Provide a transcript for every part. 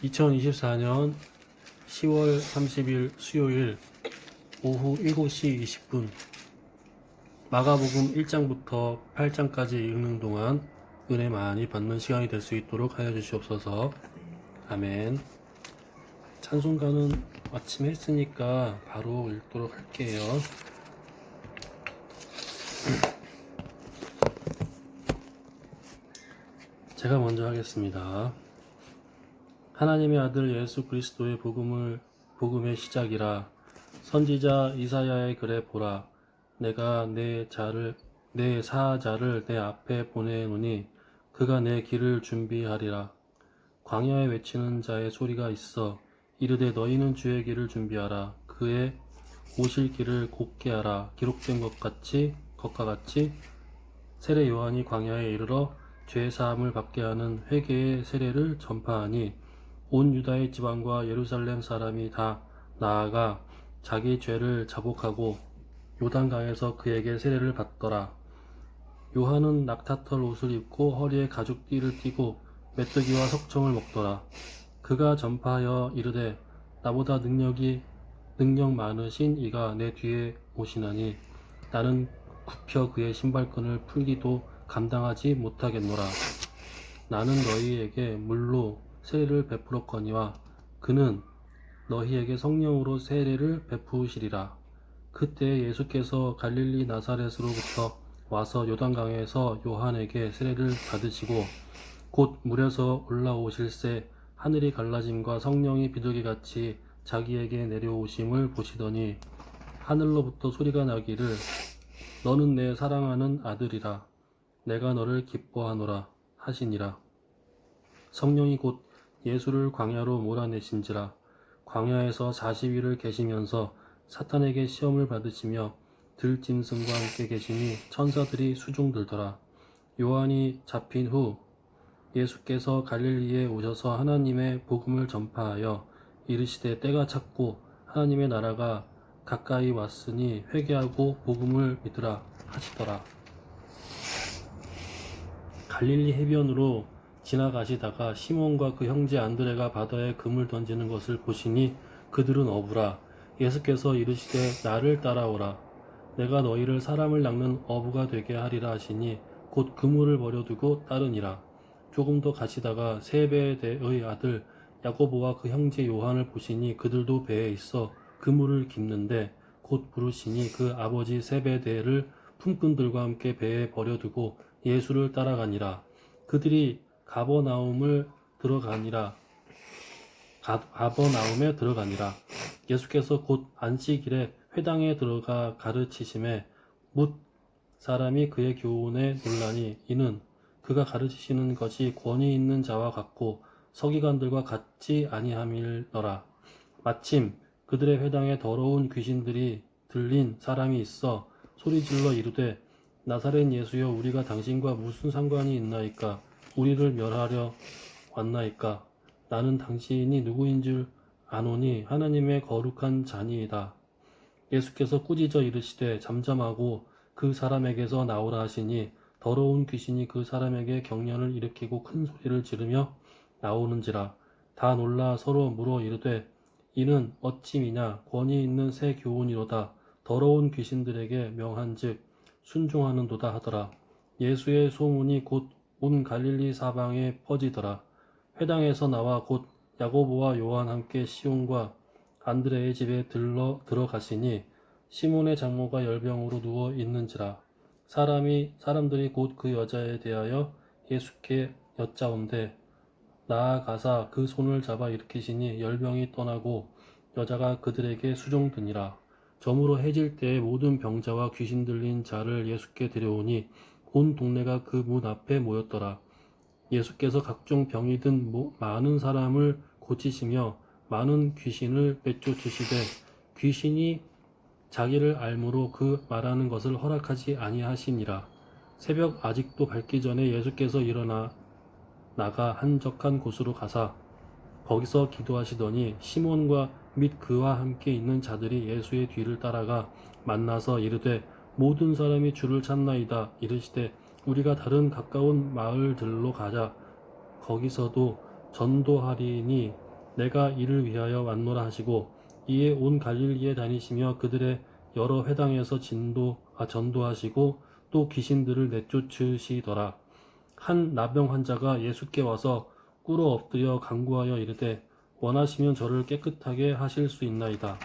2024년 10월 30일 수요일 오후 7시 20분 마가복음 1장부터 8장까지 읽는 동안 은혜 많이 받는 시간이 될 수 있도록 하여 주시옵소서. 아멘. 찬송가는 마침 했으니까 바로 읽도록 할게요. 제가 먼저 하겠습니다. 하나님의 아들 예수 그리스도의 복음의 시작이라. 선지자 이사야의 글에 보라. 내가 내 사자를 내 앞에 보내노니 그가 내 길을 준비하리라. 광야에 외치는 자의 소리가 있어 이르되 너희는 주의 길을 준비하라. 그의 오실 길을 곧게 하라. 기록된 것과 같이 세례 요한이 광야에 이르러 죄 사함을 받게 하는 회개의 세례를 전파하니 온 유다의 지방과 예루살렘 사람이 다 나아가 자기 죄를 자복하고 요단강에서 그에게 세례를 받더라. 요한은 낙타털 옷을 입고 허리에 가죽띠를 띠고 메뚜기와 석청을 먹더라. 그가 전파하여 이르되 나보다 능력 많으신 이가 내 뒤에 오시나니 나는 굽혀 그의 신발끈을 풀기도 감당하지 못하겠노라. 나는 너희에게 물로 세례를 베풀었거니와 그는 너희에게 성령으로 세례를 베푸시리라. 그때 예수께서 갈릴리 나사렛으로부터 와서 요단강에서 요한에게 세례를 받으시고 곧 물에서 올라오실새 하늘이 갈라짐과 성령이 비둘기같이 자기에게 내려오심을 보시더니 하늘로부터 소리가 나기를 너는 내 사랑하는 아들이라. 내가 너를 기뻐하노라 하시니라. 성령이 곧 예수를 광야로 몰아내신지라. 광야에서 40일을 계시면서 사탄에게 시험을 받으시며 들짐승과 함께 계시니 천사들이 수종들더라. 요한이 잡힌 후 예수께서 갈릴리에 오셔서 하나님의 복음을 전파하여 이르시되 때가 찼고 하나님의 나라가 가까이 왔으니 회개하고 복음을 믿으라 하시더라. 갈릴리 해변으로 지나가시다가 시몬과 그 형제 안드레가 바다에 금을 던지는 것을 보시니 그들은 어부라. 예수께서 이르시되 나를 따라오라. 내가 너희를 사람을 낚는 어부가 되게 하리라 하시니 곧 그물을 버려두고 따르니라. 조금 더 가시다가 세베대의 아들 야고보와 그 형제 요한을 보시니 그들도 배에 있어 그물을 깁는데 곧 부르시니 그 아버지 세베대를 품꾼들과 함께 배에 버려두고 예수를 따라가니라. 그들이 가버나움에 들어가니라. 예수께서 곧 안식일에 회당에 들어가 가르치심에 뭇 사람이 그의 교훈에 놀라니 이는 그가 가르치시는 것이 권위 있는 자와 같고 서기관들과 같지 아니함이더라. 마침 그들의 회당에 더러운 귀신들이 들린 사람이 있어 소리질러 이르되 나사렛 예수여 우리가 당신과 무슨 상관이 있나이까? 우리를 멸하려 왔나이까? 나는 당신이 누구인 줄 아노니 하나님의 거룩한 자니이다. 예수께서 꾸짖어 이르시되 잠잠하고 그 사람에게서 나오라 하시니 더러운 귀신이 그 사람에게 경련을 일으키고 큰 소리를 지르며 나오는지라. 다 놀라 서로 물어 이르되 이는 어찌미냐? 권위 있는 새 교훈이로다. 더러운 귀신들에게 명한즉 순종하는도다 하더라. 예수의 소문이 곧 온 갈릴리 사방에 퍼지더라. 회당에서 나와 곧 야고보와 요한 함께 시온과 안드레의 집에 들어가시니 시몬의 장모가 열병으로 누워 있는지라. 사람들이 곧 그 여자에 대하여 예수께 여짜온대 나아가사 그 손을 잡아 일으키시니 열병이 떠나고 여자가 그들에게 수종드니라. 저물어 해질 때에 모든 병자와 귀신 들린 자를 예수께 데려오니 온 동네가 그 문 앞에 모였더라. 예수께서 각종 병이 든 많은 사람을 고치시며 많은 귀신을 내쫓으시되 귀신이 자기를 알므로 그 말하는 것을 허락하지 아니하시니라. 새벽 아직도 밝기 전에 예수께서 일어나 나가 한적한 곳으로 가사 거기서 기도하시더니 시몬과 및 그와 함께 있는 자들이 예수의 뒤를 따라가 만나서 이르되 모든 사람이 주를 찾나이다. 이르시되 우리가 다른 가까운 마을들로 가자. 거기서도 전도하리니 내가 이를 위하여 왔노라 하시고 이에 온 갈릴리에 다니시며 그들의 여러 회당에서 전도하시고 또 귀신들을 내쫓으시더라. 한 나병 환자가 예수께 와서 꿇어 엎드려 간구하여 이르되 원하시면 저를 깨끗하게 하실 수 있나이다.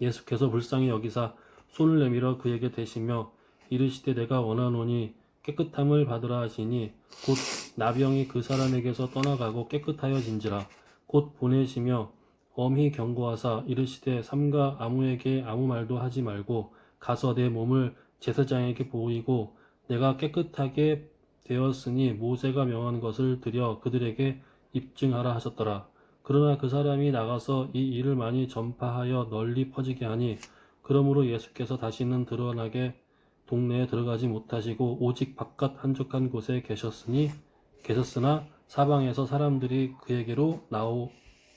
예수께서 불쌍히 여기사 손을 내밀어 그에게 대시며 이르시되 내가 원하노니 깨끗함을 받으라 하시니 곧 나병이 그 사람에게서 떠나가고 깨끗하여진지라. 곧 보내시며 엄히 경고하사 이르시되 삼가 아무에게 아무 말도 하지 말고 가서 내 몸을 제사장에게 보이고 내가 깨끗하게 되었으니 모세가 명한 것을 드려 그들에게 입증하라 하셨더라. 그러나 그 사람이 나가서 이 일을 많이 전파하여 널리 퍼지게 하니 그러므로 예수께서 다시는 드러나게 동네에 들어가지 못하시고 오직 바깥 한적한 곳에 계셨으나 사방에서 사람들이 그에게로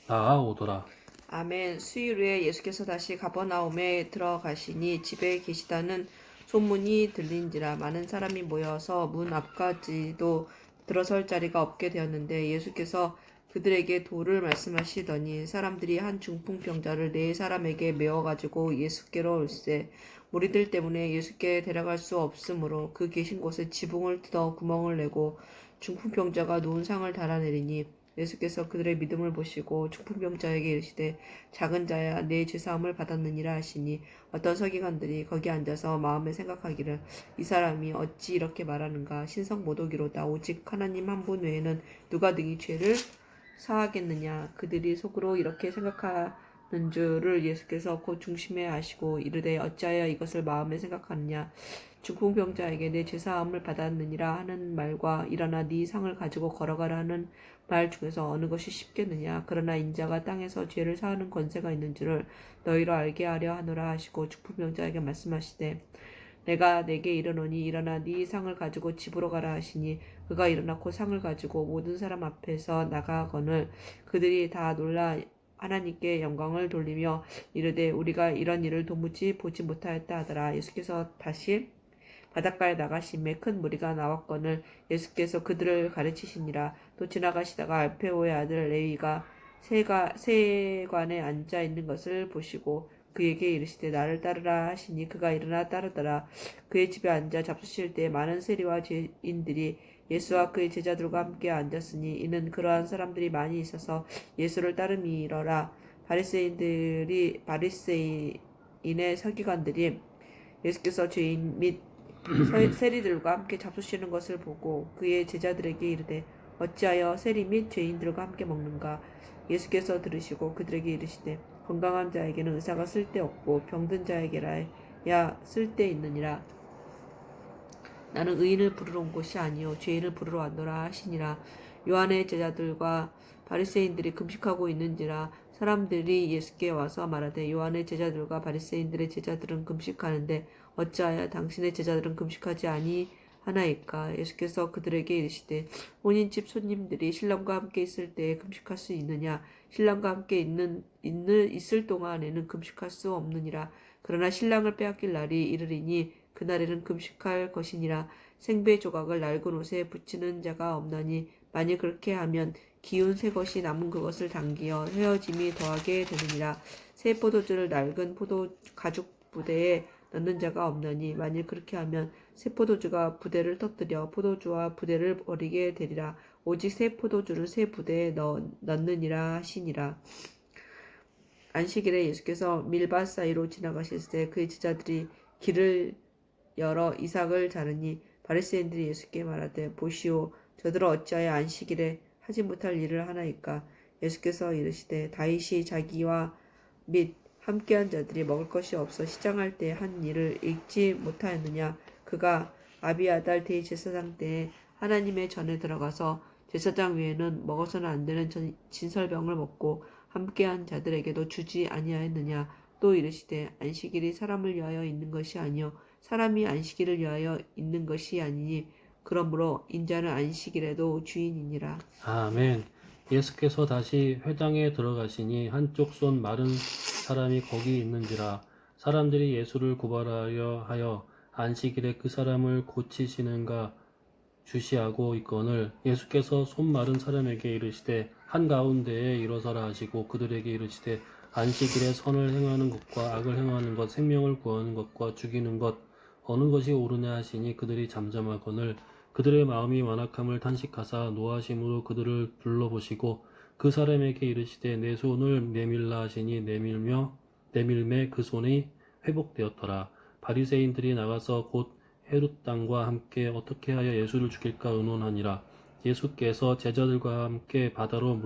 나아오더라. 아멘. 수일 후에 예수께서 다시 가버나움에 들어가시니 집에 계시다는 소문이 들린지라. 많은 사람이 모여서 문 앞까지도 들어설 자리가 없게 되었는데 예수께서 그들에게 도를 말씀하시더니 사람들이 한 중풍병자를 네 사람에게 메워가지고 예수께로 올세. 무리들 때문에 예수께 데려갈 수 없으므로 그 계신 곳에 지붕을 뜯어 구멍을 내고 중풍병자가 누운 상을 달아내리니 예수께서 그들의 믿음을 보시고 중풍병자에게 이르시되 작은 자야 내 죄사함을 받았느니라 하시니 어떤 서기관들이 거기 앉아서 마음에 생각하기를 이 사람이 어찌 이렇게 말하는가 신성 모독이로다 오직 하나님 한 분 외에는 누가 능히 죄를 사하겠느냐. 그들이 속으로 이렇게 생각하는 줄을 예수께서 곧 중심에 아시고 이르되 어찌하여 이것을 마음에 생각하느냐. 중풍병자에게 내 죄사함을 받았느니라 하는 말과 일어나 네 상을 가지고 걸어가라 하는 말 중에서 어느 것이 쉽겠느냐. 그러나 인자가 땅에서 죄를 사하는 권세가 있는 줄을 너희로 알게 하려 하노라 하시고 중풍병자에게 말씀하시되 내가 내게 이르노니 일어나 네 상을 가지고 집으로 가라 하시니 그가 일어나 곧 상을 가지고 모든 사람 앞에서 나가거늘 그들이 다 놀라 하나님께 영광을 돌리며 이르되 우리가 이런 일을 도무지 보지 못하였다 하더라. 예수께서 다시 바닷가에 나가심에 큰 무리가 나왔거늘 예수께서 그들을 가르치시니라. 또 지나가시다가 알페오의 아들 레위가 세관에 앉아 있는 것을 보시고 그에게 이르시되 나를 따르라 하시니 그가 일어나 따르더라. 그의 집에 앉아 잡수실 때 많은 세리와 죄인들이 예수와 그의 제자들과 함께 앉았으니 이는 그러한 사람들이 많이 있어서 예수를 따름이러라. 바리새인의 서기관들이 예수께서 죄인 및 세리들과 함께 잡수시는 것을 보고 그의 제자들에게 이르되 어찌하여 세리 및 죄인들과 함께 먹는가. 예수께서 들으시고 그들에게 이르시되 건강한 자에게는 의사가 쓸데없고 병든 자에게라야 쓸데있느니라. 나는 의인을 부르러 온 것이 아니요 죄인을 부르러 왔노라 하시니라. 요한의 제자들과 바리새인들이 금식하고 있는지라. 사람들이 예수께 와서 말하되 요한의 제자들과 바리새인들의 제자들은 금식하는데 어찌하여 당신의 제자들은 금식하지 아니하나이까. 예수께서 그들에게 이르시되 혼인집 손님들이 신랑과 함께 있을 때에 금식할 수 있느냐. 신랑과 함께 있을 동안에는 금식할 수 없느니라. 그러나 신랑을 빼앗길 날이 이르리니 그날에는 금식할 것이니라. 생배 조각을 낡은 옷에 붙이는 자가 없나니 만일 그렇게 하면 기운 새 것이 남은 그것을 당기어 헤어짐이 더하게 되느니라. 새 포도주를 낡은 가죽 부대에 넣는 자가 없나니 만일 그렇게 하면 새 포도주가 부대를 터뜨려 포도주와 부대를 버리게 되리라. 오직 새 포도주를 새 부대에 넣느니라 하시니라. 안식일에 예수께서 밀밭 사이로 지나가실 때 그의 제자들이 길을 열어 이삭을 자르니 바리새인들이 예수께 말하되 보시오 저들은 어찌하여 안식일에 하지 못할 일을 하나이까. 예수께서 이르시되 다윗이 자기와 및 함께한 자들이 먹을 것이 없어 시장할 때 한 일을 읽지 못하였느냐. 그가 아비아달 대제사장 때에 하나님의 전에 들어가서 제사장 외에는 먹어서는 안 되는 진설병을 먹고 함께한 자들에게도 주지 아니하였느냐. 또 이르시되 안식일이 사람을 위하여 있는 것이 아니요 사람이 안식일을 위하여 있는 것이 아니니 그러므로 인자는 안식일에도 주인이니라. 아멘. 예수께서 다시 회당에 들어가시니 한쪽 손 마른 사람이 거기 있는지라. 사람들이 예수를 고발하려 하여 안식일에 그 사람을 고치시는가 주시하고 있거늘 예수께서 손 마른 사람에게 이르시되 한가운데에 일어서라 하시고 그들에게 이르시되 안식일에 선을 행하는 것과 악을 행하는 것 생명을 구하는 것과 죽이는 것 어느 것이 옳으냐 하시니 그들이 잠잠하거늘 그들의 마음이 완악함을 탄식하사 노하심으로 그들을 둘러보시고 그 사람에게 이르시되 내 손을 내밀라 하시니 내밀매 그 손이 회복되었더라. 바리새인들이 나가서 곧 헤롯 땅과 함께 어떻게 하여 예수를 죽일까 의논하니라. 예수께서 제자들과 함께 바다로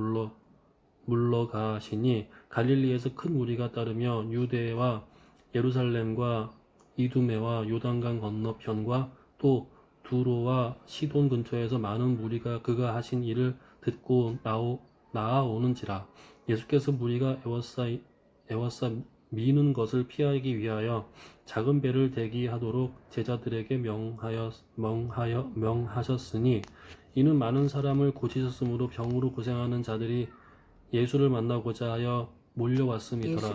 물러가시니 갈릴리에서 큰 무리가 따르며 유대와 예루살렘과 이두메와 요단강 건너편과 또 두로와 시돈 근처에서 많은 무리가 그가 하신 일을 듣고 나아오는지라. 예수께서 무리가 애워싸 미는 것을 피하기 위하여 작은 배를 대기하도록 제자들에게 명하셨으니 이는 많은 사람을 고치셨으므로 병으로 고생하는 자들이 예수를 만나고자 하여 몰려왔음이더라.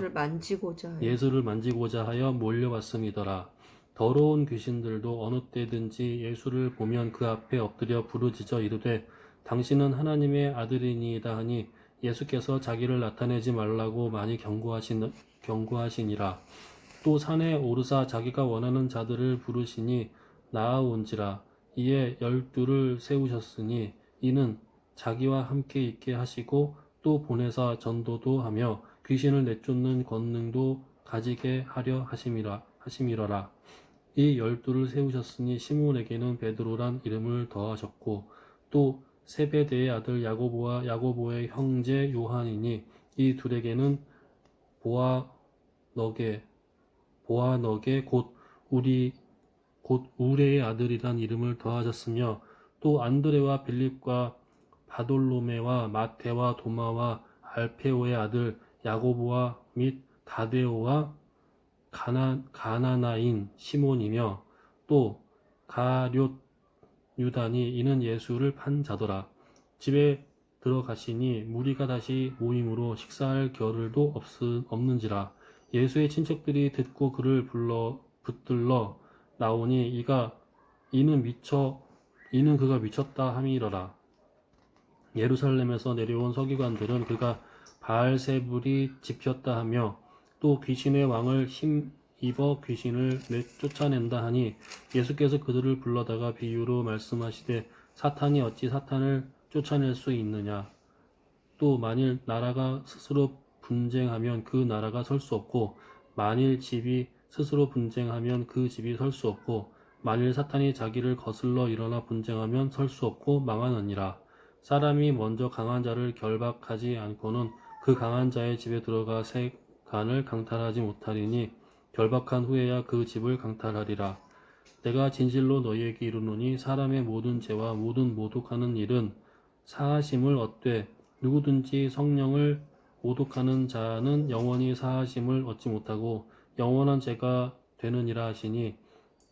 예수를 만지고자 하여 몰려왔음이더라. 더러운 귀신들도 어느 때든지 예수를 보면 그 앞에 엎드려 부르짖어 이르되 당신은 하나님의 아들이니이다 하니 예수께서 자기를 나타내지 말라고 많이 경고하시니라. 또 산에 오르사 자기가 원하는 자들을 부르시니 나아온지라. 이에 12를 세우셨으니 이는 자기와 함께 있게 하시고 또 보내사 전도도 하며 귀신을 내쫓는 권능도 가지게 하려 하심이러라. 이 12를 세우셨으니 시몬에게는 베드로란 이름을 더하셨고 또 세베대의 아들 야고보와 야고보의 형제 요한이니 이 둘에게는 보아너게 곧 우레의 아들이란 이름을 더하셨으며 또 안드레와 빌립과 바돌로메와 마테와 도마와 알페오의 아들 야고보와 및 다데오와 가나나인 시몬이며 또 가룟 유다니 이는 예수를 판 자더라. 집에 들어가시니 무리가 다시 모임으로 식사할 겨를도 없는지라. 예수의 친척들이 듣고 그를 붙들러 나오니 이는 그가 미쳤다 함이러라. 예루살렘에서 내려온 서기관들은 그가 바알세불이 집혔다 하며 또 귀신의 왕을 힘입어 귀신을 쫓아낸다 하니 예수께서 그들을 불러다가 비유로 말씀하시되 사탄이 어찌 사탄을 쫓아낼 수 있느냐. 또 만일 나라가 스스로 분쟁하면 그 나라가 설 수 없고 만일 집이 스스로 분쟁하면 그 집이 설 수 없고 만일 사탄이 자기를 거슬러 일어나 분쟁하면 설 수 없고 망하느니라. 사람이 먼저 강한 자를 결박하지 않고는 그 강한 자의 집에 들어가 새 간을 강탈하지 못하리니 결박한 후에야 그 집을 강탈하리라. 내가 진실로 너희에게 이르노니 사람의 모든 죄와 모든 모독하는 일은 사하심을 얻되 누구든지 성령을 모독하는 자는 영원히 사하심을 얻지 못하고 영원한 죄가 되느니라 하시니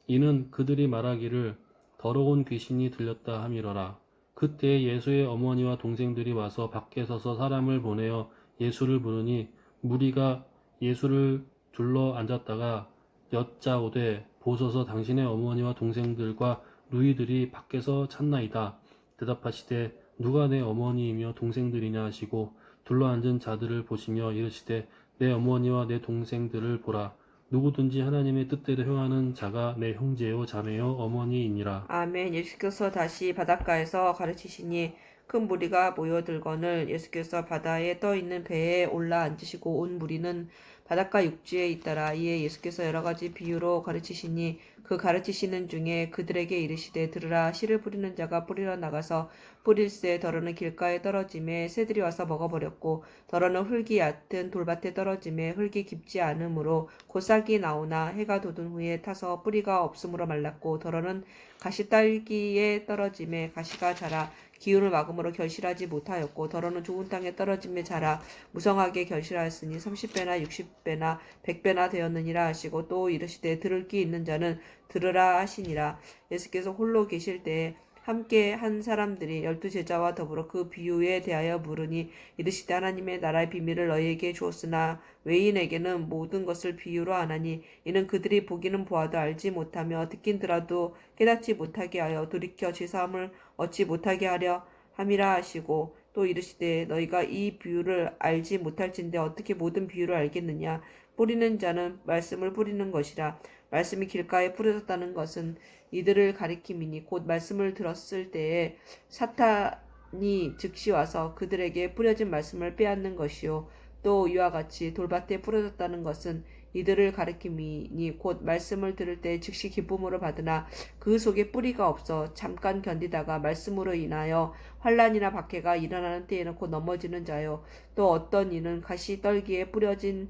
이는 그들이 말하기를 더러운 귀신이 들렸다 함이러라. 그때 예수의 어머니와 동생들이 와서 밖에 서서 사람을 보내어 예수를 부르니 무리가 예수를 둘러 앉았다가 여짜오되 보소서 당신의 어머니와 동생들과 누이들이 밖에서 찾나이다. 대답하시되 누가 내 어머니이며 동생들이냐 하시고 둘러앉은 자들을 보시며 이르시되 내 어머니와 내 동생들을 보라. 누구든지 하나님의 뜻대로 행하는 자가 내 형제요 자매요 어머니이니라. 아멘. 예수께서 다시 바닷가에서 가르치시니 큰 무리가 모여들거늘 예수께서 바다에 떠 있는 배에 올라 앉으시고 온 무리는 바닷가 육지에 있더라. 이에 예수께서 여러 가지 비유로 가르치시니 그 가르치시는 중에 그들에게 이르시되 들으라. 씨를 뿌리는 자가 뿌리러 나가서 뿌릴새 더러는 길가에 떨어짐에 새들이 와서 먹어버렸고 더러는 흙이 얕은 돌밭에 떨어짐에 흙이 깊지 않으므로 곧 싹이 나오나 해가 돋은 후에 타서 뿌리가 없으므로 말랐고 더러는 가시딸기에 떨어짐에 가시가 자라 기운을 막음으로 결실하지 못하였고 더러는 좋은 땅에 떨어짐에 자라 무성하게 결실하였으니 30배나 60배나 100배나 되었느니라 하시고 또 이르시되 들을 귀 있는 자는 들으라 하시니라. 예수께서 홀로 계실 때에 함께 한 사람들이 12제자와 더불어 그 비유에 대하여 물으니 이르시되 하나님의 나라의 비밀을 너희에게 주었으나 외인에게는 모든 것을 비유로 하나니 이는 그들이 보기는 보아도 알지 못하며 듣긴 들어도 깨닫지 못하게 하여 돌이켜 죄사함을 얻지 못하게 하려 함이라 하시고 또 이르시되 너희가 이 비유를 알지 못할진대 어떻게 모든 비유를 알겠느냐. 뿌리는 자는 말씀을 뿌리는 것이라. 말씀이 길가에 뿌려졌다는 것은 이들을 가리킴이니 곧 말씀을 들었을 때에 사탄이 즉시 와서 그들에게 뿌려진 말씀을 빼앗는 것이요. 또 이와 같이 돌밭에 뿌려졌다는 것은 이들을 가리킴이니 곧 말씀을 들을 때 즉시 기쁨으로 받으나 그 속에 뿌리가 없어 잠깐 견디다가 말씀으로 인하여 환난이나 박해가 일어나는 때에는 곧 넘어지는 자요. 또 어떤 이는 가시 떨기에 뿌려진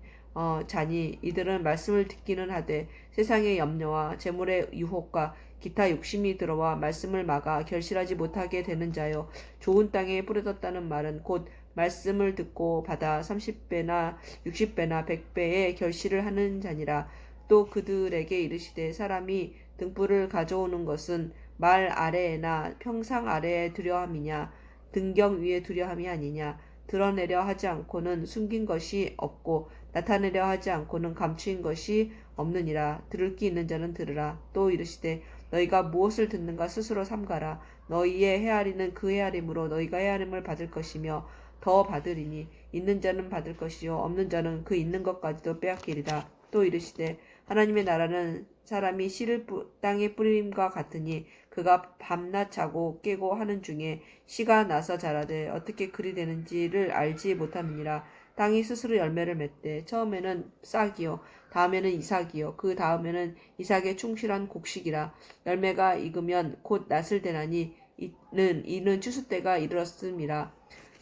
자니 이들은 말씀을 듣기는 하되 세상의 염려와 재물의 유혹과 기타 욕심이 들어와 말씀을 막아 결실하지 못하게 되는 자요. 좋은 땅에 뿌려졌다는 말은 곧 말씀을 듣고 받아 30배나 60배나 100배의 결실을 하는 자니라. 또 그들에게 이르시되 사람이 등불을 가져오는 것은 말 아래에나 평상 아래에 두려 함이냐 등경 위에 두려 함이 아니냐. 드러내려 하지 않고는 숨긴 것이 없고 나타내려 하지 않고는 감추인 것이 없느니라. 들을 귀 있는 자는 들으라. 또 이르시되 너희가 무엇을 듣는가 스스로 삼가라. 너희의 헤아리는 그 헤아림으로 너희가 헤아림을 받을 것이며 더 받으리니 있는 자는 받을 것이요 없는 자는 그 있는 것까지도 빼앗기리라. 또 이르시되 하나님의 나라는 사람이 씨를 땅에 뿌림과 같으니 그가 밤낮 자고 깨고 하는 중에 씨가 나서 자라되 어떻게 그리 되는지를 알지 못함이니라. 땅이 스스로 열매를 맺되 처음에는 싹이요 다음에는 이삭이요 그 다음에는 이삭의 충실한 곡식이라. 열매가 익으면 곧 낫을 대나니 이는 추수 때가 이르렀음이라.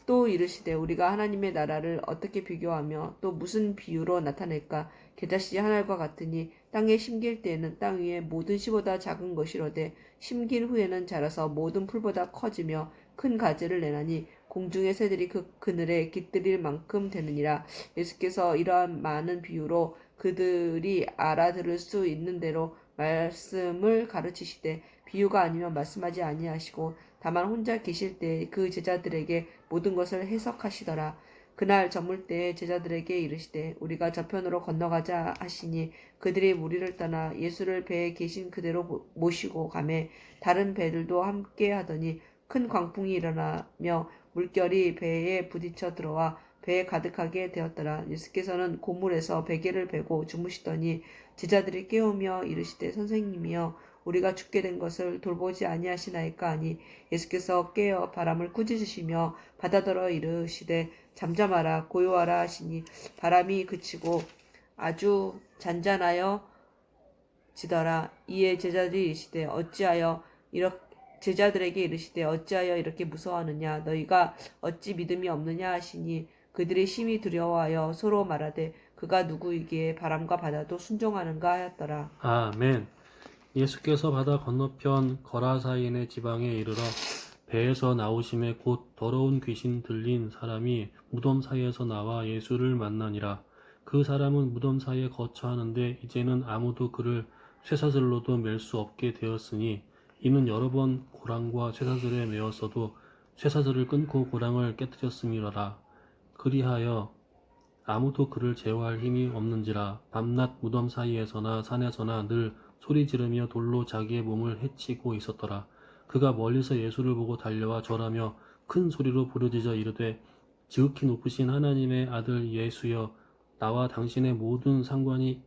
또 이르시되 우리가 하나님의 나라를 어떻게 비교하며 또 무슨 비유로 나타낼까. 겨자씨 하나과 같으니 땅에 심길 때에는 땅 위에 모든 씨보다 작은 것이로되 심긴 후에는 자라서 모든 풀보다 커지며 큰 가지를 내나니 공중의 새들이 그 그늘에 깃들일 만큼 되느니라. 예수께서 이러한 많은 비유로 그들이 알아들을 수 있는 대로 말씀을 가르치시되 비유가 아니면 말씀하지 아니하시고 다만 혼자 계실 때 그 제자들에게 모든 것을 해석하시더라. 그날 저물 때에 제자들에게 이르시되 우리가 저편으로 건너가자 하시니 그들이 무리를 떠나 예수를 배에 계신 그대로 모시고 가매 다른 배들도 함께 하더니 큰 광풍이 일어나며 물결이 배에 부딪혀 들어와 배에 가득하게 되었더라. 예수께서는 고물에서 베개를 베고 주무시더니 제자들이 깨우며 이르시되 선생님이여 우리가 죽게 된 것을 돌보지 아니하시나이까 하니 예수께서 깨어 바람을 꾸짖으시며 바다더러 이르시되 잠잠하라 고요하라 하시니 바람이 그치고 아주 잔잔하여 지더라. 이에 제자들에게 이르시되 어찌하여 이렇게 무서워하느냐 너희가 어찌 믿음이 없느냐 하시니 그들이 심히 두려워하여 서로 말하되 그가 누구이기에 바람과 바다도 순종하는가 하였더라. 아멘. 예수께서 바다 건너편 거라사인의 지방에 이르러 배에서 나오심에 곧 더러운 귀신 들린 사람이 무덤 사이에서 나와 예수를 만나니라. 그 사람은 무덤 사이에 거처하는데 이제는 아무도 그를 쇠사슬로도 맬 수 없게 되었으니 이는 여러 번 고랑과 쇠사슬에 매었어도 쇠사슬을 끊고 고랑을 깨뜨렸음이로라. 그리하여 아무도 그를 제어할 힘이 없는지라. 밤낮 무덤 사이에서나 산에서나 늘 소리 지르며 돌로 자기의 몸을 해치고 있었더라. 그가 멀리서 예수를 보고 달려와 절하며 큰 소리로 부르짖어 이르되 지극히 높으신 하나님의 아들 예수여 나와 당신이 무슨 상관이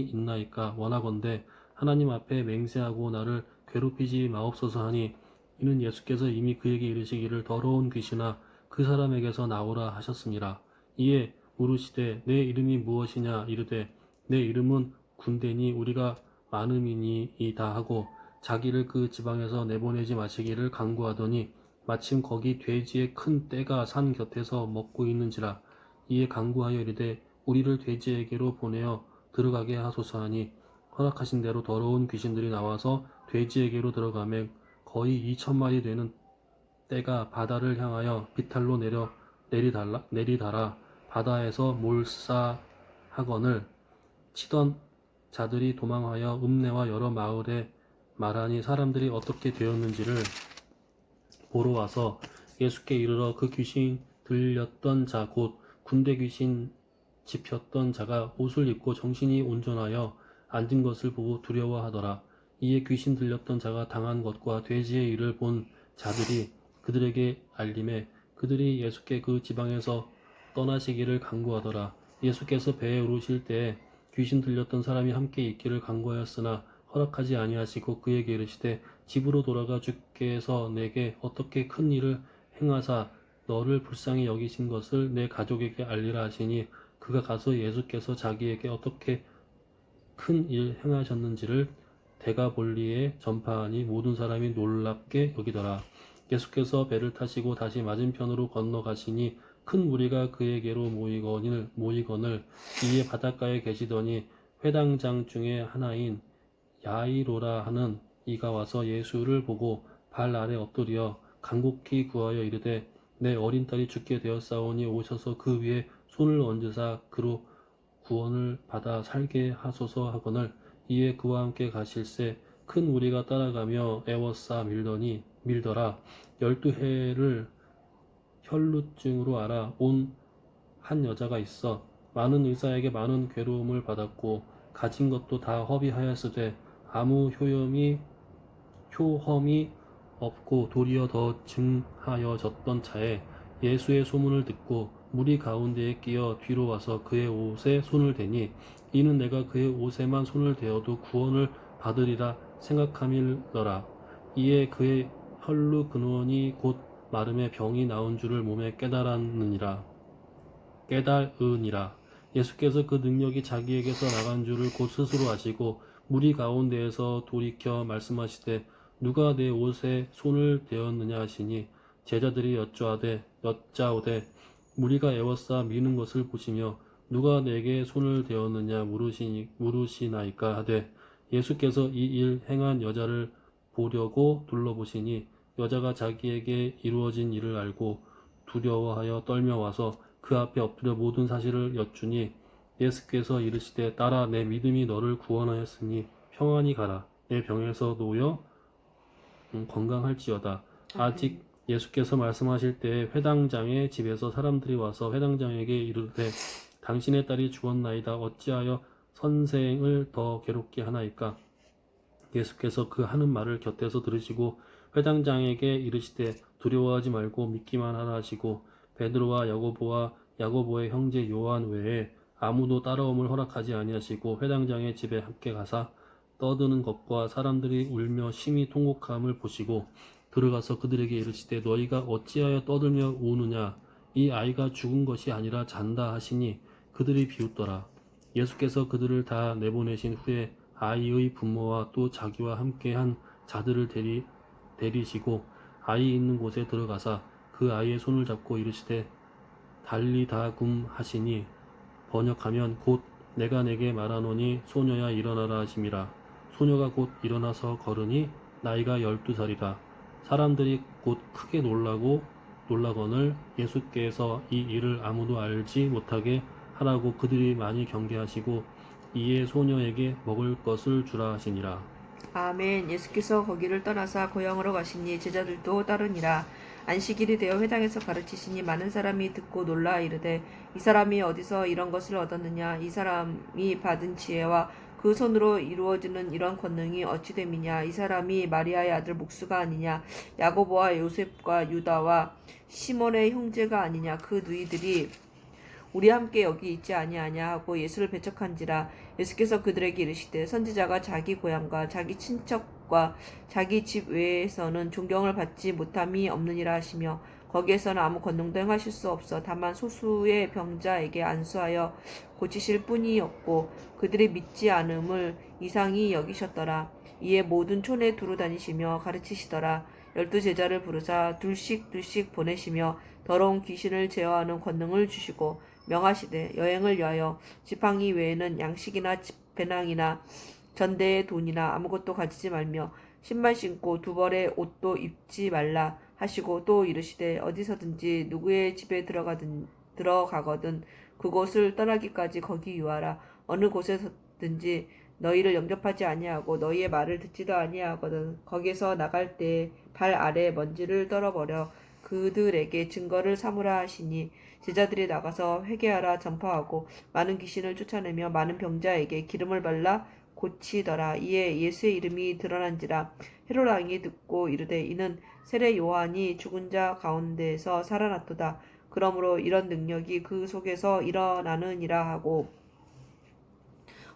있나이까. 원하건대 하나님 앞에 맹세하고 나를 괴롭히지 마옵소서 하니 이는 예수께서 이미 그에게 이르시기를 더러운 귀신아 그 사람에게서 나오라 하셨습니다. 이에 물으시되 내 이름이 무엇이냐. 이르되 내 이름은 군대니 우리가 많음이니이다 하고 자기를 그 지방에서 내보내지 마시기를 간구하더니 마침 거기 돼지의 큰 떼가 산 곁에서 먹고 있는지라. 이에 간구하여 이르되 우리를 돼지에게로 보내어 들어가게 하소서 하니 허락하신 대로 더러운 귀신들이 나와서 돼지에게로 들어가매 거의 2,000마리 되는 떼가 바다를 향하여 비탈로 내리달아 바다에서 몰사하거늘 치던 자들이 도망하여 읍내와 여러 마을에 말하니 사람들이 어떻게 되었는지를 보러 와서 예수께 이르러 그 귀신 들렸던 자 곧 군대 귀신 집혔던 자가 옷을 입고 정신이 온전하여 앉은 것을 보고 두려워하더라. 이에 귀신 들렸던 자가 당한 것과 돼지의 일을 본 자들이 그들에게 알림해 그들이 예수께 그 지방에서 떠나시기를 간구하더라. 예수께서 배에 오르실 때에 귀신 들렸던 사람이 함께 있기를 간구하였으나 허락하지 아니하시고 그에게 이르시되 집으로 돌아가 주께서 내게 어떻게 큰 일을 행하사 너를 불쌍히 여기신 것을 내 가족에게 알리라 하시니 그가 가서 예수께서 자기에게 어떻게 큰 일 행하셨는지를 데가볼리에 전파하니 모든 사람이 놀랍게 여기더라. 예수께서 배를 타시고 다시 맞은편으로 건너가시니 큰 무리가 그에게로 모이거늘 이에 바닷가에 계시더니 회당장 중에 하나인 야이로라 하는 이가 와서 예수를 보고 발 아래 엎드려 간곡히 구하여 이르되 내 어린 딸이 죽게 되었사오니 오셔서 그 위에 손을 얹으사 그로 구원을 받아 살게 하소서 하거늘 이에 그와 함께 가실새 큰 무리가 따라가며 애워싸 밀더라. 12해를 혈루증으로 알아 온 한 여자가 있어 많은 의사에게 많은 괴로움을 받았고 가진 것도 다 허비하였으되 아무 효험이 없고 도리어 더 증하여졌던 차에 예수의 소문을 듣고 무리 가운데에 끼어 뒤로 와서 그의 옷에 손을 대니 이는 내가 그의 옷에만 손을 대어도 구원을 받으리라 생각함이더라. 이에 그의 혈루 근원이 곧 마름에 병이 나온 줄을 몸에 깨달으니라. 예수께서 그 능력이 자기에게서 나간 줄을 곧 스스로 아시고 무리 가운데에서 돌이켜 말씀하시되 누가 내 옷에 손을 대었느냐 하시니 제자들이 여짜오되 무리가 애워싸 미는 것을 보시며 누가 내게 손을 대었느냐 물으시나이까 하되 예수께서 이 일 행한 여자를 보려고 둘러보시니 여자가 자기에게 이루어진 일을 알고 두려워하여 떨며 와서 그 앞에 엎드려 모든 사실을 여쭈니 예수께서 이르시되 딸아 내 믿음이 너를 구원하였으니 평안히 가라 내 병에서 놓여 건강할지어다. 아직 예수께서 말씀하실 때에 회당장의 집에서 사람들이 와서 회당장에게 이르되 당신의 딸이 죽었나이다 어찌하여 선생을 더 괴롭게 하나이까. 예수께서 그 하는 말을 곁에서 들으시고 회당장에게 이르시되 두려워하지 말고 믿기만 하라 하시고 베드로와 야고보의 형제 요한 외에 아무도 따라옴을 허락하지 아니하시고 회당장의 집에 함께 가사 떠드는 것과 사람들이 울며 심히 통곡함을 보시고 들어가서 그들에게 이르시되 너희가 어찌하여 떠들며 우느냐 이 아이가 죽은 것이 아니라 잔다 하시니 그들이 비웃더라. 예수께서 그들을 다 내보내신 후에 아이의 부모와 또 자기와 함께한 자들을 데리시고 아이 있는 곳에 들어가사 그 아이의 손을 잡고 이르시되 달리다 굼 하시니 번역하면 곧 내가 내게 말하노니 소녀야 일어나라 하심이라. 소녀가 곧 일어나서 걸으니 나이가 12살이라. 사람들이 곧 크게 놀라거늘 예수께서 이 일을 아무도 알지 못하게 하라고 그들이 많이 경계하시고 이에 소녀에게 먹을 것을 주라 하시니라. 아멘. 예수께서 거기를 떠나사 고향으로 가시니 제자들도 따르니라. 안식일이 되어 회당에서 가르치시니 많은 사람이 듣고 놀라 이르되 이 사람이 어디서 이런 것을 얻었느냐 이 사람이 받은 지혜와 그 손으로 이루어지는 이런 권능이 어찌 됨이냐 이 사람이 마리아의 아들 목수가 아니냐 야고보와 요셉과 유다와 시몬의 형제가 아니냐 그 누이들이 우리 함께 여기 있지 아니하냐 하고 예수를 배척한지라. 예수께서 그들에게 이르시되 선지자가 자기 고향과 자기 친척과 자기 집 외에서는 존경을 받지 못함이 없느니라 하시며 거기에서는 아무 권능도 행하실 수 없어 다만 소수의 병자에게 안수하여 고치실 뿐이었고 그들이 믿지 않음을 이상히 여기셨더라. 이에 모든 촌에 두루 다니시며 가르치시더라. 12제자를 부르사 둘씩 보내시며 더러운 귀신을 제어하는 권능을 주시고 명하시되 여행을 위하여 지팡이 외에는 양식이나 배낭이나 전대의 돈이나 아무것도 가지지 말며 신발 신고 두 벌의 옷도 입지 말라 하시고 또 이르시되 어디서든지 누구의 집에 들어가거든 그곳을 떠나기까지 거기 유하라. 어느 곳에서든지 너희를 영접하지 아니하고 너희의 말을 듣지도 아니하거든 거기서 나갈 때 발 아래 먼지를 떨어버려 그들에게 증거를 삼으라 하시니 제자들이 나가서 회개하라 전파하고 많은 귀신을 쫓아내며 많은 병자에게 기름을 발라 고치더라. 이에 예수의 이름이 드러난지라. 헤롯 왕이 듣고 이르되 이는 세례 요한이 죽은 자 가운데에서 살아났도다. 그러므로 이런 능력이 그 속에서 일어나느니라 하고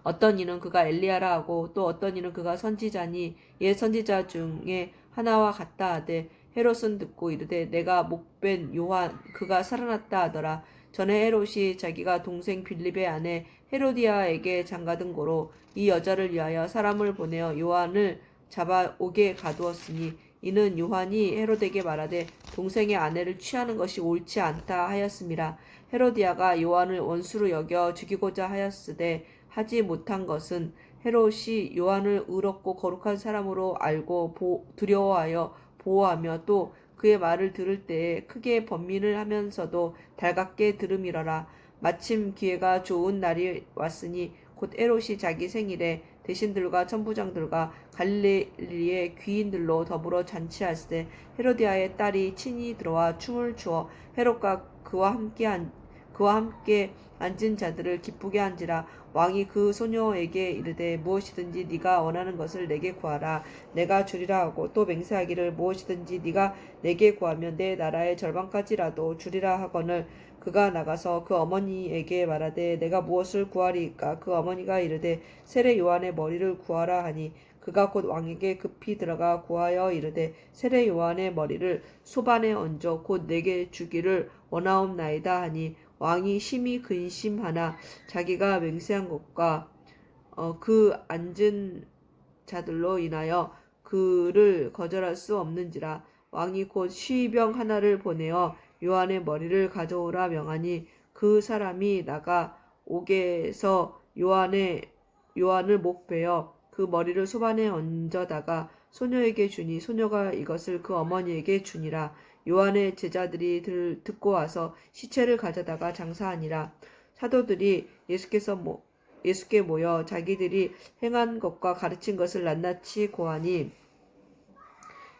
어떤 이는 그가 엘리야라 하고 또 어떤 이는 그가 선지자니 옛 선지자 중에 하나와 같다 하되 헤롯은 듣고 이르되 내가 목벤 요한 그가 살아났다 하더라. 전에 헤롯이 자기가 동생 빌립의 아내 헤로디아에게 장가든 고로 이 여자를 위하여 사람을 보내어 요한을 잡아 옥에 가두었으니 이는 요한이 헤롯에게 말하되 동생의 아내를 취하는 것이 옳지 않다 하였음이라. 헤로디아가 요한을 원수로 여겨 죽이고자 하였으되 하지 못한 것은 헤롯이 요한을 의롭고 거룩한 사람으로 알고 두려워하여 보호하며 또 그의 말을 들을 때에 크게 번민을 하면서도 달갑게 들음이러라. 마침 기회가 좋은 날이 왔으니 곧 헤롯이 자기 생일에 대신들과 천부장들과 갈릴리의 귀인들로 더불어 잔치할 때 헤로디아의 딸이 친히 들어와 춤을 추어 헤롯과 그와 함께 앉은 자들을 기쁘게 한지라. 왕이 그 소녀에게 이르되 무엇이든지 네가 원하는 것을 내게 구하라 내가 주리라 하고 또 맹세하기를 무엇이든지 네가 내게 구하면 내 나라의 절반까지라도 주리라 하거늘 그가 나가서 그 어머니에게 말하되 내가 무엇을 구하리이까. 그 어머니가 이르되 세례 요한의 머리를 구하라 하니 그가 곧 왕에게 급히 들어가 구하여 이르되 세례 요한의 머리를 소반에 얹어 곧 내게 주기를 원하옵나이다 하니 왕이 심히 근심하나 자기가 맹세한 것과 그 앉은 자들로 인하여 그를 거절할 수 없는지라. 왕이 곧 쉬병 하나를 보내어 요한의 머리를 가져오라 명하니 그 사람이 나가 옥에서 요한을 목베어 그 머리를 소반에 얹어다가 소녀에게 주니 소녀가 이것을 그 어머니에게 주니라. 요한의 제자들이 듣고 와서 시체를 가져다가 장사하니라. 사도들이 예수께 모여 자기들이 행한 것과 가르친 것을 낱낱이 고하니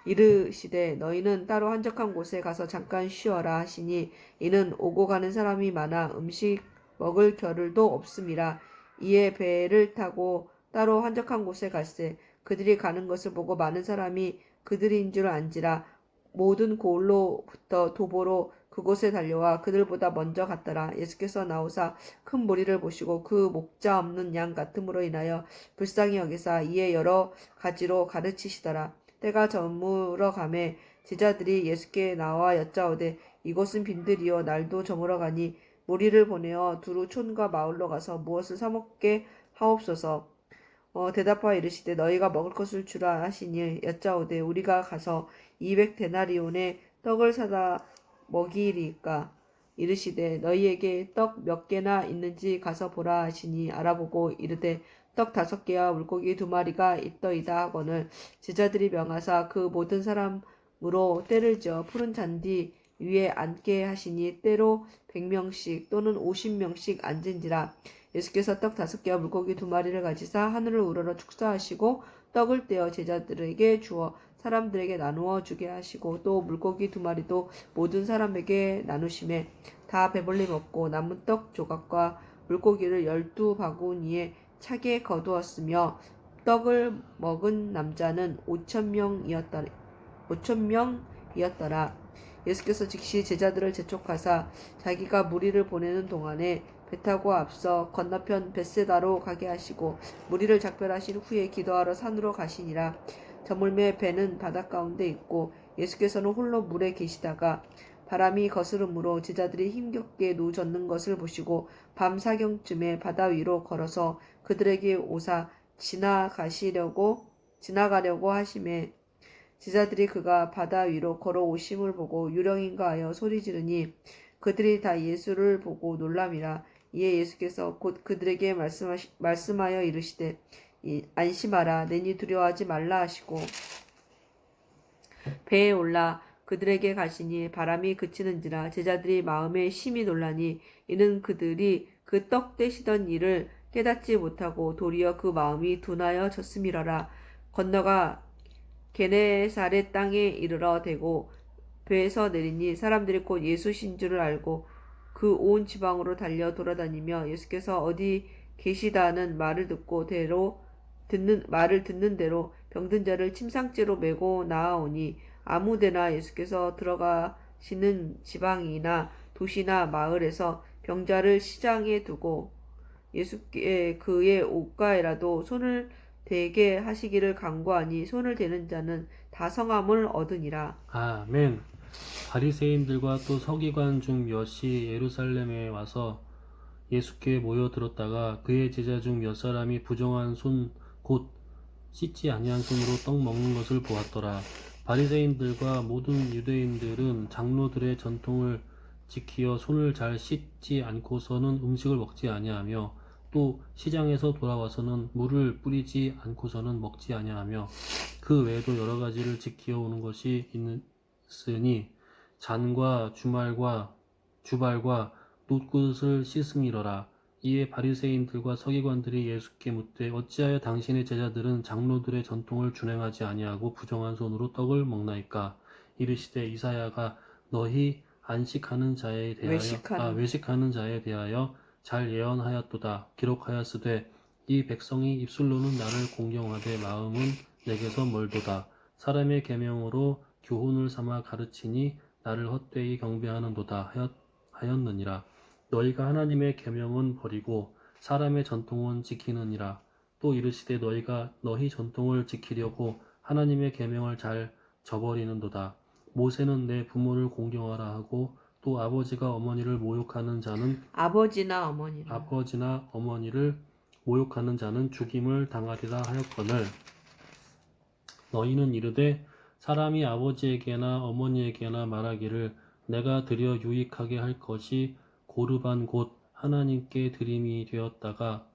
이르시되 너희는 따로 한적한 곳에 가서 잠깐 쉬어라 하시니 이는 오고 가는 사람이 많아 음식 먹을 겨를도 없음이라. 이에 배를 타고 따로 한적한 곳에 갈새 그들이 가는 것을 보고 많은 사람이 그들인 줄 안지라. 모든 고을로부터 도보로 그곳에 달려와 그들보다 먼저 갔더라. 예수께서 나오사 큰 무리를 보시고 그 목자 없는 양 같음으로 인하여 불쌍히 여기사 이에 여러 가지로 가르치시더라. 때가 저물어 가매 제자들이 예수께 나와 여짜오되 이곳은 빈들이요 날도 저물어 가니 무리를 보내어 두루 촌과 마을로 가서 무엇을 사 먹게 하옵소서. 대답하여 이르시되 너희가 먹을 것을 주라 하시니 여짜오되 우리가 가서 200데나리온의 떡을 사다 먹이리까. 이르시되 너희에게 떡 몇 개나 있는지 가서 보라 하시니 알아보고 이르되 떡 5개와 물고기 2마리가 있더이다 하거늘 제자들이 명하사 그 모든 사람으로 때를 지어 푸른 잔디 위에 앉게 하시니 때로 100명씩 또는 50명씩 앉은지라. 예수께서 떡 5개와 물고기 2마리를 가지사 하늘을 우러러 축사하시고 떡을 떼어 제자들에게 주어 사람들에게 나누어 주게 하시고 또 물고기 2마리도 모든 사람에게 나누심에 다 배불리 먹고 남은 떡 조각과 물고기를 12바구니에 차게 거두었으며 떡을 먹은 남자는 5,000명이었더라. 예수께서 즉시 제자들을 재촉하사 자기가 무리를 보내는 동안에 배 타고 앞서 건너편 벳세다로 가게 하시고 무리를 작별하신 후에 기도하러 산으로 가시니라. 저물매 배는 바닷 가운데 있고 예수께서는 홀로 물에 계시다가 바람이 거스름으로 제자들이 힘겹게 누워졌는 것을 보시고 밤 사경쯤에 바다 위로 걸어서 그들에게 오사 지나가려고 하심에 제자들이 그가 바다 위로 걸어오심을 보고 유령인가 하여 소리 지르니 그들이 다 예수를 보고 놀람이라. 이에 예수께서 곧 그들에게 말씀하여 이르시되 안심하라 내니 두려워하지 말라 하시고 배에 올라 그들에게 가시니 바람이 그치는지라. 제자들이 마음에 심히 놀라니 이는 그들이 그 떡 떼시던 일을 깨닫지 못하고 도리어 그 마음이 둔하여 졌음이러라. 건너가 게네사렛 땅에 이르러 대고 배에서 내리니 사람들이 곧 예수신 줄을 알고 그 온 지방으로 달려 돌아다니며 예수께서 어디 계시다는 말을 듣는 대로 병든 자를 침상째로 메고 나아오니 아무데나 예수께서 들어가시는 지방이나 도시나 마을에서 병자를 시장에 두고 예수께 그의 옷가에라도 손을 대게 하시기를 간구하니 손을 대는 자는 다 성함을 얻으니라. 아멘. 바리새인들과 또 서기관 중 몇이 예루살렘에 와서 예수께 모여들었다가 그의 제자 중 몇 사람이 부정한 손 곧 씻지 아니한 손으로 떡 먹는 것을 보았더라. 바리새인들과 모든 유대인들은 장로들의 전통을 지키어 손을 잘 씻지 않고서는 음식을 먹지 아니하며 또 시장에서 돌아와서는 물을 뿌리지 않고서는 먹지 아니하며 그 외에도 여러 가지를 지키어 오는 것이 있으니 잔과 주발과 놋굿을 씻음이러라. 이에 바리새인들과 서기관들이 예수께 묻되 어찌하여 당신의 제자들은 장로들의 전통을 준행하지 아니하고 부정한 손으로 떡을 먹나이까? 이르시되 이사야가 너희 안식하는 자에 대하여 외식하는 자에 대하여 잘 예언하였도다. 기록하였으되 이 백성이 입술로는 나를 공경하되 마음은 내게서 멀도다. 사람의 계명으로 교훈을 삼아 가르치니 나를 헛되이 경배하는도다 하였느니라. 너희가 하나님의 계명은 버리고 사람의 전통은 지키느니라. 또 이르시되 너희가 너희 전통을 지키려고 하나님의 계명을 잘 저버리는도다. 모세는 내 부모를 공경하라 하고 또 아버지나 어머니를 모욕하는 자는 모욕하는 자는 죽임을 당하리라 하였거늘 너희는 이르되 사람이 아버지에게나 어머니에게나 말하기를 내가 드려 유익하게 할 것이 고르반 곧 하나님께 드림이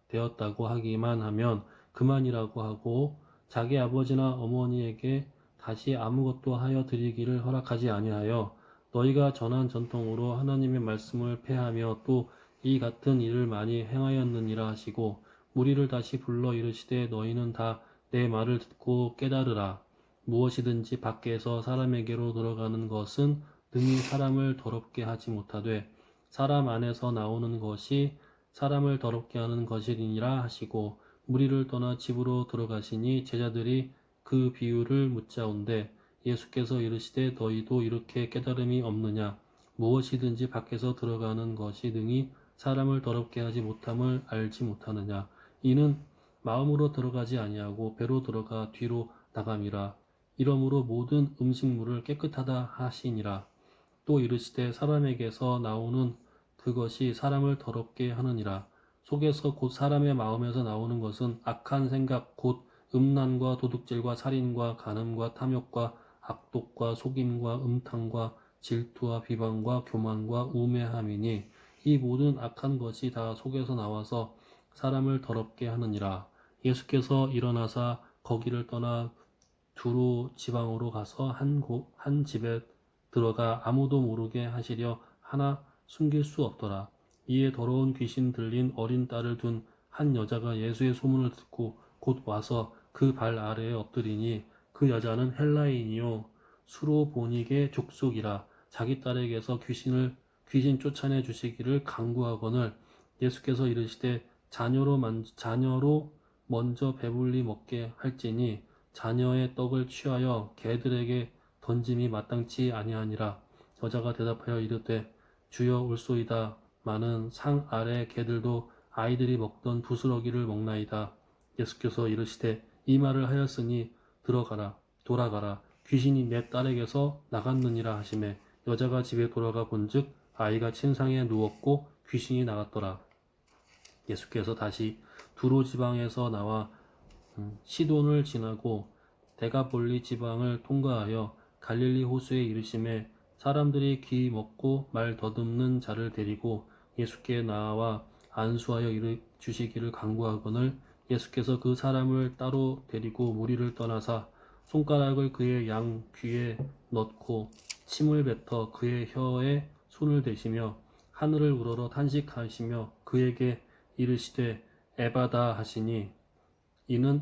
되었다고 하기만 하면 그만이라고 하고 자기 아버지나 어머니에게 다시 아무것도 하여 드리기를 허락하지 아니하여 너희가 전한 전통으로 하나님의 말씀을 폐하며 또 이 같은 일을 많이 행하였느니라 하시고 무리를 다시 불러 이르시되 너희는 다 내 말을 듣고 깨달으라. 무엇이든지 밖에서 사람에게로 들어가는 것은 능히 사람을 더럽게 하지 못하되 사람 안에서 나오는 것이 사람을 더럽게 하는 것이니라 하시고 무리를 떠나 집으로 들어가시니 제자들이 그 비유를 묻자온데 예수께서 이르시되 너희도 이렇게 깨달음이 없느냐? 무엇이든지 밖에서 들어가는 것이 능히 사람을 더럽게 하지 못함을 알지 못하느냐? 이는 마음으로 들어가지 아니하고 배로 들어가 뒤로 나감이라. 이러므로 모든 음식물을 깨끗하다 하시니라. 또 이르시되 사람에게서 나오는 그것이 사람을 더럽게 하느니라. 속에서 곧 사람의 마음에서 나오는 것은 악한 생각 곧 음란과 도둑질과 살인과 간음과 탐욕과 악독과 속임과 음탕과 질투와 비방과 교만과 우매함이니 이 모든 악한 것이 다 속에서 나와서 사람을 더럽게 하느니라. 예수께서 일어나사 거기를 떠나 두로 지방으로 가서 한 집에 들어가 아무도 모르게 하시려 하나 숨길 수 없더라. 이에 더러운 귀신 들린 어린 딸을 둔 한 여자가 예수의 소문을 듣고 곧 와서 그 발 아래에 엎드리니 그 여자는 헬라인이요 수로보닉의 족속이라. 자기 딸에게서 귀신 쫓아내 주시기를 간구하거늘 예수께서 이르시되 자녀로 먼저 배불리 먹게 할지니 자녀의 떡을 취하여 개들에게 던짐이 마땅치 아니하니라. 여자가 대답하여 이르되 주여 올소이다. 마는 상 아래 개들도 아이들이 먹던 부스러기를 먹나이다. 예수께서 이르시되 이 말을 하였으니 돌아가라. 귀신이 내 딸에게서 나갔느니라 하시매 여자가 집에 돌아가 본즉 아이가 침상에 누웠고 귀신이 나갔더라. 예수께서 다시 두로 지방에서 나와 시돈을 지나고 데가볼리 지방을 통과하여 갈릴리 호수에 이르심에 사람들이 귀 먹고 말 더듬는 자를 데리고 예수께 나와 안수하여 주시기를 간구하거늘 예수께서 그 사람을 따로 데리고 무리를 떠나사 손가락을 그의 양 귀에 넣고 침을 뱉어 그의 혀에 손을 대시며 하늘을 우러러 탄식하시며 그에게 이르시되 에바다 하시니 이는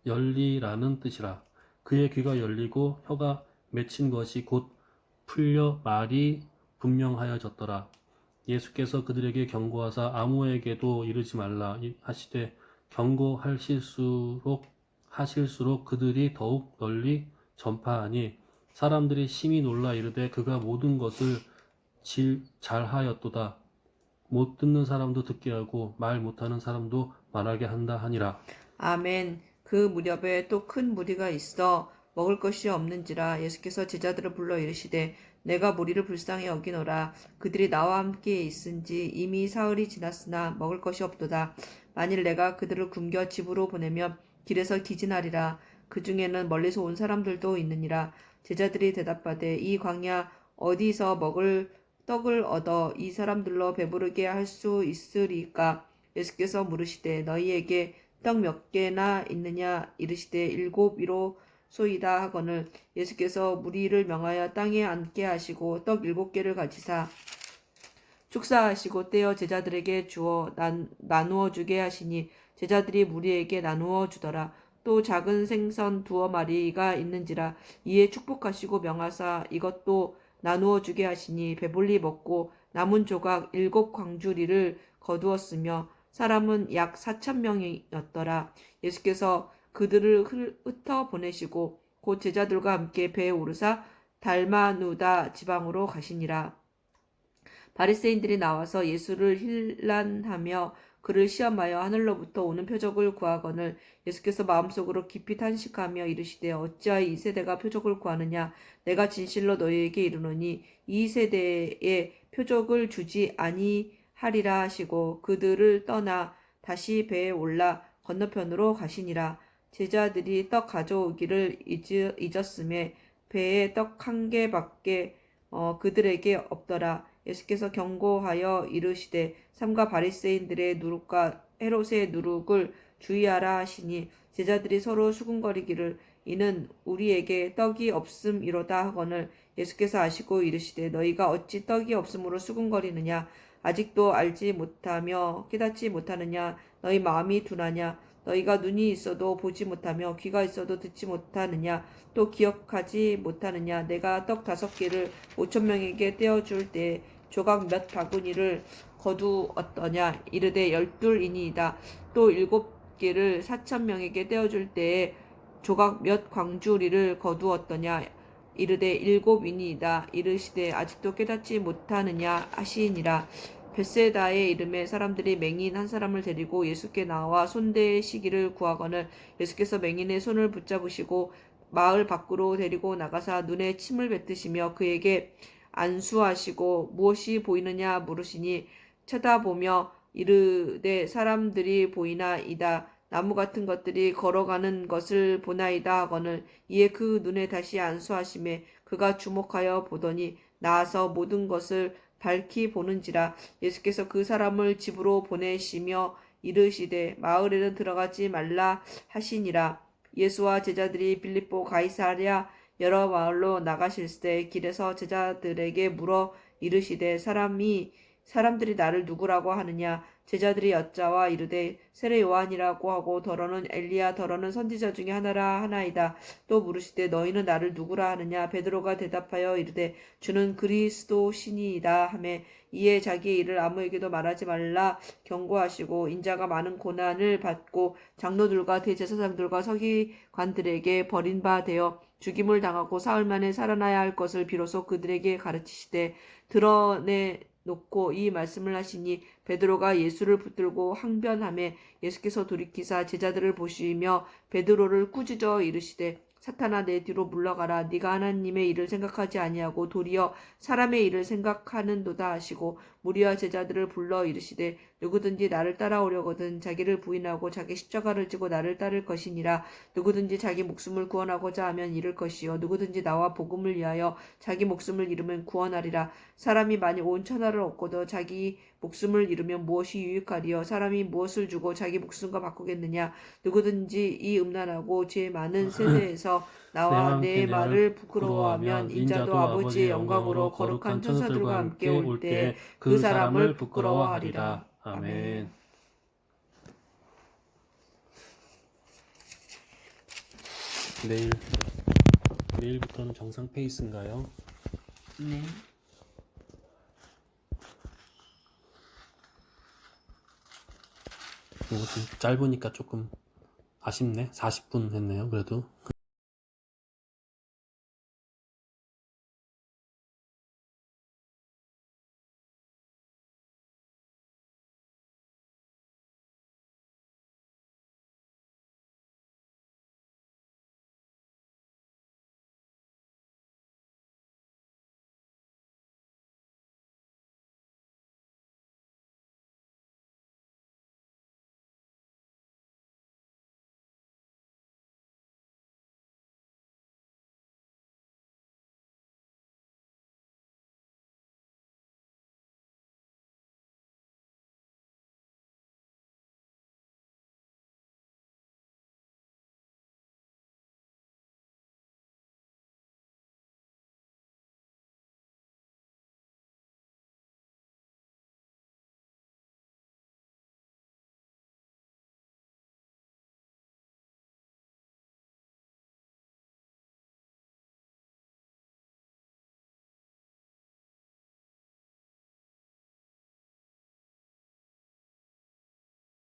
열리라는 뜻이라. 그의 귀가 열리고 혀가 맺힌 것이 곧 풀려 말이 분명하여졌더라. 예수께서 그들에게 경고하사 아무에게도 이르지 말라 하시되 경고하실수록 그들이 더욱 널리 전파하니 사람들이 심히 놀라 이르되 그가 모든 것을 잘하였도다. 못 듣는 사람도 듣게 하고 말 못하는 사람도 말하게 한다 하니라. 아멘. 그 무렵에 또 큰 무리가 있어 먹을 것이 없는지라 예수께서 제자들을 불러 이르시되 내가 무리를 불쌍히 여기노라. 그들이 나와 함께 있은지 이미 사흘이 지났으나 먹을 것이 없도다. 만일 내가 그들을 굶겨 집으로 보내면 길에서 기진하리라. 그 중에는 멀리서 온 사람들도 있느니라. 제자들이 대답하되 이 광야 어디서 먹을 떡을 얻어 이 사람들로 배부르게 할 수 있으리까? 예수께서 물으시되 너희에게 떡 몇 개나 있느냐 이르시되 7이로소이다 하거늘 예수께서 무리를 명하여 땅에 앉게 하시고 떡 7개를 가지사 축사하시고 떼어 제자들에게 주어 나누어 주게 하시니 제자들이 무리에게 나누어 주더라. 또 작은 생선 2마리가 있는지라 이에 축복하시고 명하사 이것도 나누어 주게 하시니 배불리 먹고 남은 조각 7광주리를 거두었으며 사람은 약 4,000명이었더라. 예수께서 그들을 흩어 보내시고 곧 제자들과 함께 배에 오르사 달마누다 지방으로 가시니라. 바리새인들이 나와서 예수를 힐난하며 그를 시험하여 하늘로부터 오는 표적을 구하거늘 예수께서 마음속으로 깊이 탄식하며 이르시되 어찌하여 이 세대가 표적을 구하느냐 내가 진실로 너희에게 이르노니 이 세대에 표적을 주지 아니하리라 하시고 그들을 떠나 다시 배에 올라 건너편으로 가시니라. 제자들이 떡 가져오기를 잊었음에 배에 떡 1개밖에 그들에게 없더라. 예수께서 경고하여 이르시되 삼가 바리새인들의 누룩과 헤롯의 누룩을 주의하라 하시니 제자들이 서로 수군거리기를 이는 우리에게 떡이 없음이로다 하거늘 예수께서 아시고 이르시되 너희가 어찌 떡이 없음으로 수군거리느냐 아직도 알지 못하며 깨닫지 못하느냐 너희 마음이 둔하냐 너희가 눈이 있어도 보지 못하며 귀가 있어도 듣지 못하느냐 또 기억하지 못하느냐 내가 떡 5개를 5,000명에게 떼어줄 때 조각 몇 바구니를 거두었더냐 이르되 12이니이다. 또 7개를 4,000명에게 떼어줄 때에 조각 몇 광주리를 거두었더냐 이르되 7이니이다. 이르시되 아직도 깨닫지 못하느냐 하시니라. 벳세다의 이름에 사람들이 맹인 한 사람을 데리고 예수께 나와 손대시기를 구하거늘 예수께서 맹인의 손을 붙잡으시고 마을 밖으로 데리고 나가사 눈에 침을 뱉으시며 그에게 안수하시고 무엇이 보이느냐 물으시니 쳐다보며 이르되 사람들이 보이나이다. 나무 같은 것들이 걸어가는 것을 보나이다 하거늘 이에 그 눈에 다시 안수하심에 그가 주목하여 보더니 나아서 모든 것을 밝히 보는지라. 예수께서 그 사람을 집으로 보내시며 이르시되 마을에는 들어가지 말라 하시니라. 예수와 제자들이 빌립보 가이사랴 여러 마을로 나가실때 길에서 제자들에게 물어 이르시되 사람들이 나를 누구라고 하느냐 제자들이 여짜와 이르되 세례 요한이라고 하고 더러는 엘리야 더러는 선지자 중에 하나라 하나이다. 또 물으시되 너희는 나를 누구라 하느냐 베드로가 대답하여 이르되 주는 그리스도시니이다 하매 이에 자기의 일을 아무에게도 말하지 말라 경고하시고 인자가 많은 고난을 받고 장로들과 대제사장들과 서기관들에게 버림바 되어 죽임을 당하고 사흘 만에 살아나야 할 것을 비로소 그들에게 가르치시되 드러내놓고 이 말씀을 하시니 베드로가 예수를 붙들고 항변하매 예수께서 돌이키사 제자들을 보시며 베드로를 꾸짖어 이르시되 사탄아 내 뒤로 물러가라 네가 하나님의 일을 생각하지 아니하고 도리어 사람의 일을 생각하는도다 하시고 무리와 제자들을 불러 이르시되 누구든지 나를 따라오려거든 자기를 부인하고 자기 십자가를 지고 나를 따를 것이니라. 누구든지 자기 목숨을 구원하고자 하면 잃을 것이요 누구든지 나와 복음을 위하여 자기 목숨을 잃으면 구원하리라. 사람이 만일 온 천하를 얻고도 자기 목숨을 잃으면 무엇이 유익하리요 사람이 무엇을 주고 자기 목숨과 바꾸겠느냐. 누구든지 이 음란하고 죄 많은 세대에서 나와 내 말을 부끄러워하면 인자도 아버지의 영광으로 거룩한 천사들과 함께 올 때 그 사람을 부끄러워하리라. 아멘. 내일부터는 정상 페이스인가요? 네. 이거 좀 짧으니까 조금 아쉽네. 40분 했네요. 그래도